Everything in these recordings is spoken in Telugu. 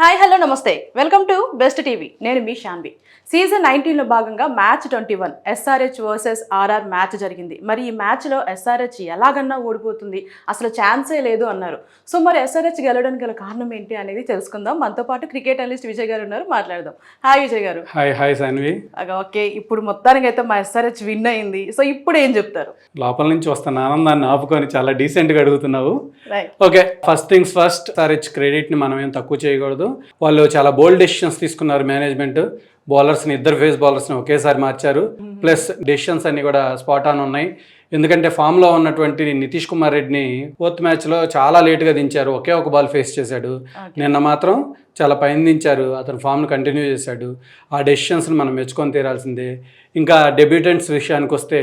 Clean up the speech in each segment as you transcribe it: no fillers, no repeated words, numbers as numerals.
హాయ్ హలో నమస్తే వెల్కమ్ టు బెస్ట్ టీవీ. నేను మీ శాన్వి. సీజన్ 19లో భాగంగా match 21 SRH versus RR match జరిగింది. మరి ఈ మ్యాచ్లో ఎస్ఆర్హెచ్ ఎలాగన్నా ఓడిపోతుంది, అసలు ఛాన్సే లేదు అన్నారు. సో మరి ఎస్ఆర్హెచ్ గెలవడానికి గల కారణం ఏంటి అనేది తెలుసుకుందాం. మనతో పాటు క్రికెట్ అనలిస్ట్ విజయ్ గారు ఉన్నారు, మాట్లాడదాం. హాయ్ విజయ్ గారు. హాయ్ శాన్వి. ఓకే, ఇప్పుడు మొత్తానికి అయితే మా ఎస్ఆర్హెచ్ విన్ అయింది. సో ఇప్పుడు ఏం చెప్తారు? లోపల నుంచి వస్తున్న ఆనందాన్ని ఆపుకొని చాలా డీసెంట్గా అడుగుతున్నావు. Okay, first things first, SRH క్రెడిట్ని మనం ఏం తక్కువ చేయకూడదు. వాళ్ళు చాలా బోల్డ్ డెసిషన్స్ తీసుకున్నారు. మేనేజ్మెంట్ బౌలర్స్ని, ఇద్దరు ఫేస్ బౌలర్స్ని ఒకేసారి మార్చారు. ప్లస్ డెసిషన్స్ అన్ని కూడా స్పాట్ ఆన్ ఉన్నాయి. ఎందుకంటే ఫామ్లో ఉన్నటువంటి నితీష్ కుమార్ రెడ్డిని ఫోర్త్ మ్యాచ్లో చాలా లేట్గా దించారు. ఒకే ఒక బాల్ ఫేస్ చేశాడు. నిన్న మాత్రం చాలా పైన దించారు. అతను ఫామ్ను కంటిన్యూ చేశాడు. ఆ డెసిషన్స్ని మనం మెచ్చుకొని తీరాల్సిందే. ఇంకా డెబ్యూటెంట్స్ విషయానికి వస్తే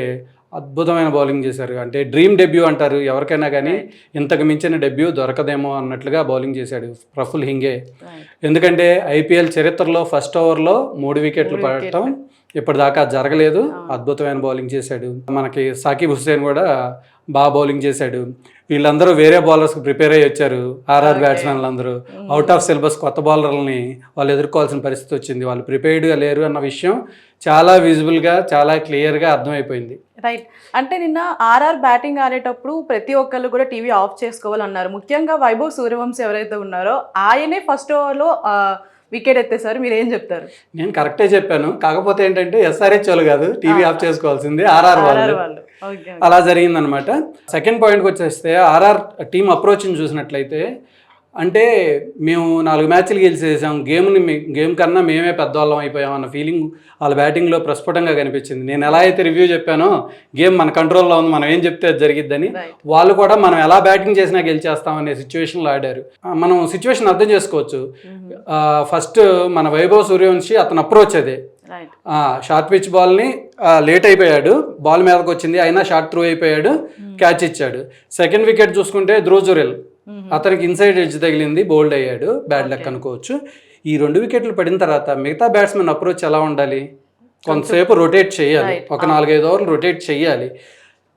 అద్భుతమైన బౌలింగ్ చేశారు. అంటే డ్రీమ్ డెబ్యూ అంటారు ఎవరికైనా, కానీ ఇంతకు మించిన డెబ్యూ దొరకదేమో అన్నట్లుగా బౌలింగ్ చేశాడు ప్రఫుల్ హింగే. ఎందుకంటే ఐపీఎల్ చరిత్రలో ఫస్ట్ ఓవర్లో 3 వికెట్లు పడటం ఇప్పటిదాకా జరగలేదు. అద్భుతమైన బౌలింగ్ చేశాడు. మనకి సాకిబ్ హుస్సేన్ కూడా బాగా బౌలింగ్ చేశాడు. వీళ్ళందరూ వేరే బౌలర్స్కి ప్రిపేర్ అయ్యి వచ్చారు. ఆర్ఆర్ బ్యాట్స్మెన్లు అందరూ అవుట్ ఆఫ్ సిలబస్ కొత్త బౌలర్లని వాళ్ళు ఎదుర్కోవాల్సిన పరిస్థితి వచ్చింది. వాళ్ళు ప్రిపేర్డ్గా లేరు అన్న విషయం చాలా విజిబుల్గా, చాలా క్లియర్గా అర్థమైపోయింది. రైట్. అంటే నిన్న ఆర్ఆర్ బ్యాటింగ్ ఆడేటప్పుడు ప్రతి ఒక్కళ్ళు కూడా టీవీ ఆఫ్ చేసుకోవాలన్నారు. ముఖ్యంగా వైభవ్ సూర్యవంశీ ఎవరైతే ఉన్నారో ఆయనే ఫస్ట్ ఓవర్లో వికెట్ ఎత్తేసారు. మీరు ఏం చెప్తారు? నేను కరెక్టే చెప్పాను. కాకపోతే ఏంటంటే ఎస్ఆర్హెచ్ వాళ్ళు కాదు టీవీ ఆఫ్ చేసుకోవాల్సింది, ఆర్ఆర్ వాళ్ళు. అలా జరిగిందనమాట. సెకండ్ పాయింట్కి వచ్చేస్తే ఆర్ఆర్ టీం అప్రోచ్ని చూసినట్లయితే, అంటే మేము 4 మ్యాచ్లు గెలిచేసాం, గేమ్ కన్నా మేమే పెద్దవాళ్ళం అయిపోయాం అన్న ఫీలింగ్ వాళ్ళ బ్యాటింగ్లో ప్రస్ఫుటంగా కనిపించింది. నేను ఎలా అయితే రివ్యూ చెప్పానో గేమ్ మన కంట్రోల్లో ఉంది, మనం ఏం చెప్తే అది జరిగిద్దని, వాళ్ళు కూడా మనం ఎలా బ్యాటింగ్ చేసినా గెలిచేస్తాం అనే సిచ్యువేషన్లో ఆడారు. మనం సిచ్యువేషన్ అర్థం చేసుకోవచ్చు. ఫస్ట్ మన వైభవ్ సూర్యవంశీ అతను అప్రోచ్ అదే షార్ట్ పిచ్ బాల్ని లేట్ అయిపోయాడు, బాల్ మీదకి వచ్చింది అయినా షార్ట్ త్రూ అయిపోయాడు, క్యాచ్ ఇచ్చాడు. సెకండ్ వికెట్ చూసుకుంటే ధ్రువ్ జురెల్, అతనికి ఇన్సైడ్ ఎడ్జ్ తగిలింది, బౌల్డ్ అయ్యాడు. బ్యాడ్ లక్ అనుకోవచ్చు. ఈ 2 వికెట్లు పడిన తర్వాత మిగతా బ్యాట్స్మెన్ అప్రోచ్ ఎలా ఉండాలి? కొంతసేపు రొటేట్ చేయాలి, ఒక 4-5 ఓవర్లు రొటేట్ చేయాలి.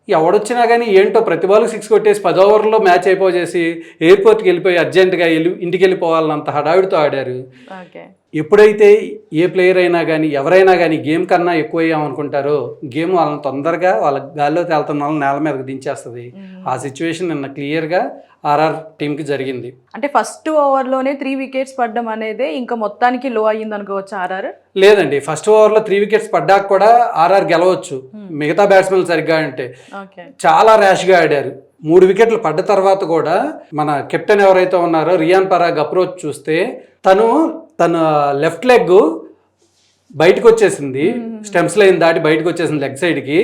ఎవడొచ్చినా కానీ ఏంటో ప్రతి బాల్కి 6 కొట్టేసి 10 ఓవర్లో మ్యాచ్ అయిపోయేసి ఎయిర్పోర్ట్కి వెళ్ళిపోయి అర్జెంటుగా ఇంటికి వెళ్ళిపోవాలన్నంత హడావిడితో ఆడారు. ఎప్పుడైతే ఏ ప్లేయర్ అయినా కానీ ఎవరైనా కానీ గేమ్ కన్నా ఎక్కువ అయ్యామనుకుంటారో గేమ్ వాళ్ళని తొందరగా వాళ్ళ గాల్లో తేలుతున్న వాళ్ళని నేల మీదకి దించేస్తుంది. ఆ సిచ్యువేషన్ నిన్న క్లియర్గా ఆర్ఆర్ టీంకి జరిగింది. అంటే ఫస్ట్ ఓవర్లోనే 3 వికెట్స్ పడ్డం అనేది ఇంకా మొత్తానికి లో అయ్యింది అనుకోవచ్చు ఆర్ఆర్? లేదండి, ఫస్ట్ ఓవర్లో 3 వికెట్స్ పడ్డాక కూడా ఆర్ఆర్ గెలవచ్చు మిగతా బ్యాట్స్మెన్ సరిగ్గా. అంటే చాలా ర్యాష్గా ఆడారు. 3 వికెట్లు పడ్డ తర్వాత కూడా మన కెప్టెన్ ఎవరైతే ఉన్నారో రియాన్ పరాగ్ అప్రోచ్ చూస్తే తన లెఫ్ట్ లెగ్ బయటకు వచ్చేసింది, స్టెమ్స్ లైన్ దాటి బయటకు వచ్చేసింది లెగ్ సైడ్కి.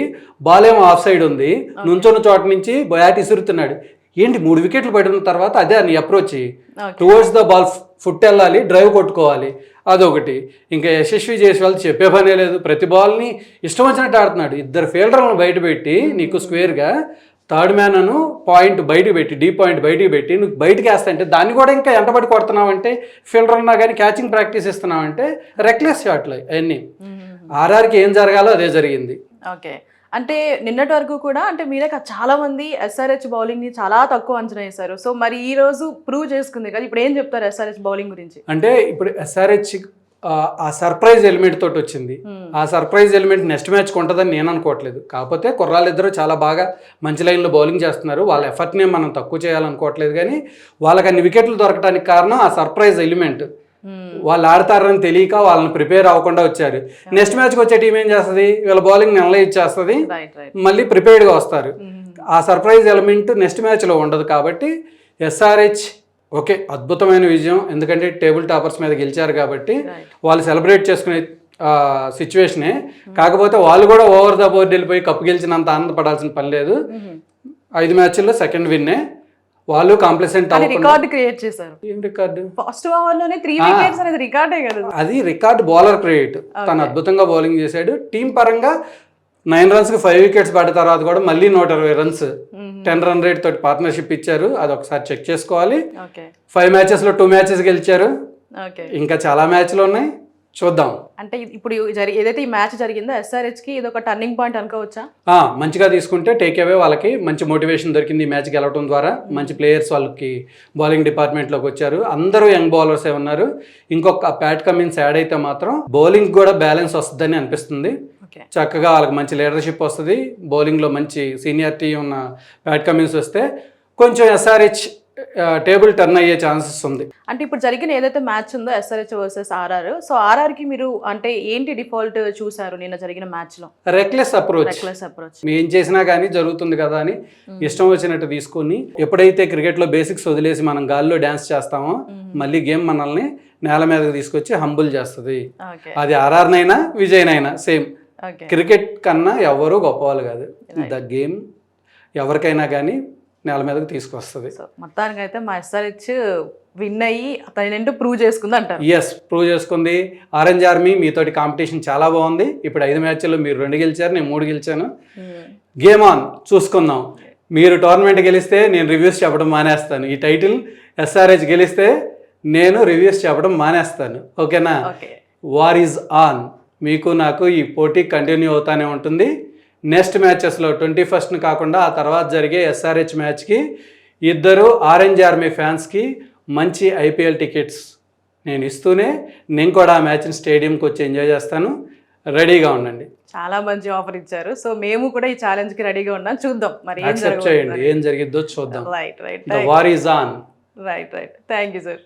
బాల్ ఏమో ఆఫ్ సైడ్ ఉంది. నుంచున్న చోట నుంచి బ్యాట్ ఇసురుతున్నాడు. ఏంటి 3 వికెట్లు పడిన తర్వాత అదే అని approach towards the ball, foot వెళ్ళాలి, డ్రైవ్ కొట్టుకోవాలి, అదొకటి. ఇంకా యశస్వి జైస్వాల్ చెప్పే పనే లేదు. ప్రతి బాల్ని ఇష్టం వచ్చినట్టు ఆడుతున్నాడు. 2 ఫీల్డర్లను బయట పెట్టి నీకు స్క్వేర్గా థర్డ్ మ్యాన్ అను పాయింట్ బయటకు పెట్టి, డీ పాయింట్ బయటకు పెట్టి నువ్వు బయటకు వేస్తాంటే దాన్ని కూడా ఇంకా ఎంటబడి కొడుతున్నావంటే, ఫీల్డర్ ఉన్నా కానీ క్యాచింగ్ ప్రాక్టీస్ ఇస్తున్నావంటే రెక్లెస్ షాట్లు అవన్నీ. ఆర్ఆర్కి ఏం జరగాలో అదే జరిగింది. ఓకే, అంటే నిన్నటి వరకు కూడా అంటే మీరే చాలా మంది ఎస్ఆర్హెచ్ బౌలింగ్ ని చాలా తక్కువ అంచనా వేశారు. సో మరి ఈ రోజు ప్రూవ్ చేసుకుంది కదా, ఇప్పుడు ఏం చెప్తారు ఎస్ఆర్హెచ్ బౌలింగ్ గురించి? అంటే ఇప్పుడు ఎస్ఆర్హెచ్ ఆ సర్ప్రైజ్ ఎలిమెంట్ తోటి వచ్చింది. ఆ సర్ప్రైజ్ ఎలిమెంట్ నెక్స్ట్ మ్యాచ్ ఉంటుందని నేను అనుకోవట్లేదు. కాకపోతే కుర్రాళ్ళిద్దరూ చాలా బాగా మంచి లైన్లో బౌలింగ్ చేస్తున్నారు. వాళ్ళ ఎఫర్ట్ని మనం తక్కువ చేయాలనుకోవట్లేదు, కానీ వాళ్ళకి అన్ని వికెట్లు దొరకడానికి కారణం ఆ సర్ప్రైజ్ ఎలిమెంట్. వాళ్ళు ఆడతారని తెలియక వాళ్ళని ప్రిపేర్ అవ్వకుండా వచ్చారు. నెక్స్ట్ మ్యాచ్కి వచ్చే టీం ఏం చేస్తుంది? వీళ్ళ బౌలింగ్ అనలైజ్ చేస్తుంది, మళ్ళీ ప్రిపేర్డ్గా వస్తారు. ఆ సర్ప్రైజ్ ఎలిమెంట్ నెక్స్ట్ మ్యాచ్లో ఉండదు. కాబట్టి ఎస్ఆర్హెచ్ ఓకే, అద్భుతమైన విజయం. ఎందుకంటే టేబుల్ టాపర్స్ మీద గెలిచారు కాబట్టి వాళ్ళు సెలబ్రేట్ చేసుకునే సిచ్యువేషనే. కాకపోతే వాళ్ళు కూడా ఓవర్ ద బోర్డ్ వెళ్ళిపోయి కప్పు గెలిచినంత ఆనందపడాల్సిన పని లేదు. 5 మ్యాచ్ల్లో సెకండ్ విన్నే. వాళ్ళు కాంప్లిసెంట్ రికార్డ్ క్రియేట్ చేశారు. ఏం రికార్డు? ఫస్ట్ ఓవర్లోనే 3 వికెట్స్ అనేది రికార్డే కదా. అది రికార్డ్ బౌలర్ క్రియేట్. తను అద్భుతంగా బౌలింగ్ చేశాడు. టీం పరంగా 9 రన్స్కి 5 వికెట్స్ పడిన తర్వాత కూడా మళ్ళీ 120 రన్స్ 10 రన్ రేట్ తోటి పార్ట్నర్షిప్ ఇచ్చారు. అది ఒకసారి చెక్ చేసుకోవాలి. 5 మ్యాచెస్లో 2 మ్యాచెస్ గెలిచారు. ఇంకా చాలా మ్యాచ్లు ఉన్నాయి. చూద్దాం. అంటే ఇప్పుడు ఏదైతే ఈ మ్యాచ్ జరిగిందో SRH కి ఇది ఒక టర్నింగ్ పాయింట్ అనుకోవచ్చా? మంచిగా తీసుకుంటే టేక్ అవే వాళ్ళకి మంచి మోటివేషన్ దొరికింది ఈ మ్యాచ్ గెలవడం ద్వారా. మంచి ప్లేయర్స్ వాళ్ళకి బౌలింగ్ డిపార్ట్మెంట్లోకి వచ్చారు. అందరూ యంగ్ బౌలర్సే ఉన్నారు. ఇంకొక ప్యాట్ కమిన్స్ యాడ్ అయితే మాత్రం బౌలింగ్ కూడా బ్యాలెన్స్ వస్తుందని అనిపిస్తుంది. చక్కగా వాళ్ళకి మంచి లీడర్షిప్ వస్తుంది. బౌలింగ్లో మంచి సీనియారిటీ ఉన్న ప్యాట్ కమిన్స్ వస్తే కొంచెం SRH టేబుల్ టర్న్ అయ్యే ఛాన్సెస్ ఉంది. అంటే ఇప్పుడు జరిగిన ఏదైతే మ్యాచ్ ఉందో SRH versus RR, so RR కి మీరు అంటే ఏంటి డిఫాల్ట్ చూసారు నిన్న జరిగిన మ్యాచ్ లో? Reckless approach. ఏం చేసినా కానీ జరుగుతుంది కదా అని ఇష్టం వచ్చినట్టు తీసుకుని, ఎప్పుడైతే క్రికెట్లో బేసిక్స్ వదిలేసి మనం గాల్లో డ్యాన్స్ చేస్తామో మళ్ళీ గేమ్ మనల్ని నేల మీదకి తీసుకొచ్చి హంబుల్ చేస్తుంది. అది RR-నైనా విజయ్నైనా సేమ్. క్రికెట్ కన్నా ఎవరు గొప్పవాళ్ళు కాదు. ద గేమ్ ఎవరికైనా కానీ నేల మీదకి తీసుకొస్తుంది. మొత్తానికి అయితే మా SRH విన్ అయ్యి తనేంటో ప్రూవ్ చేసుకుంది అంటారు. ఎస్, ప్రూవ్ చేసుకుంది. ఆరెంజ్ ఆర్మీ మీతోటి కాంపిటీషన్ చాలా బాగుంది. ఇప్పుడు 5 మ్యాచ్ల్లో మీరు 2 గెలిచారు, నేను 3 గెలిచాను. గేమ్ ఆన్, చూసుకుందాం. మీరు టోర్నమెంట్ గెలిస్తే నేను రివ్యూస్ చెప్పడం మానేస్తాను. ఈ టైటిల్ SRH గెలిస్తే నేను రివ్యూస్ చెప్పడం మానేస్తాను. ఓకేనా? War is on. మీకు నాకు ఈ పోటీ కంటిన్యూ అవుతానే ఉంటుంది. నెక్స్ట్ మ్యాచెస్లో 21st కాకుండా ఆ తర్వాత జరిగే SRH మ్యాచ్కి ఇద్దరు ఆరెంజ్ ఆర్మీ ఫ్యాన్స్కి మంచి IPL టికెట్స్ నేను ఇస్తూనే నేను కూడా ఆ మ్యాచ్ని స్టేడియంకి వచ్చి ఎంజాయ్ చేస్తాను. రెడీగా ఉండండి. చాలా మంచి ఆఫర్ ఇచ్చారు. సో మేము కూడా ఈ ఛాలెంజ్కి రెడీగా ఉన్నాం. చూద్దాం మరి యాక్సెప్ట్ చేయండి, ఏం జరిగిద్దో చూద్దాం. Right. The war is on. Right. Thank you sir.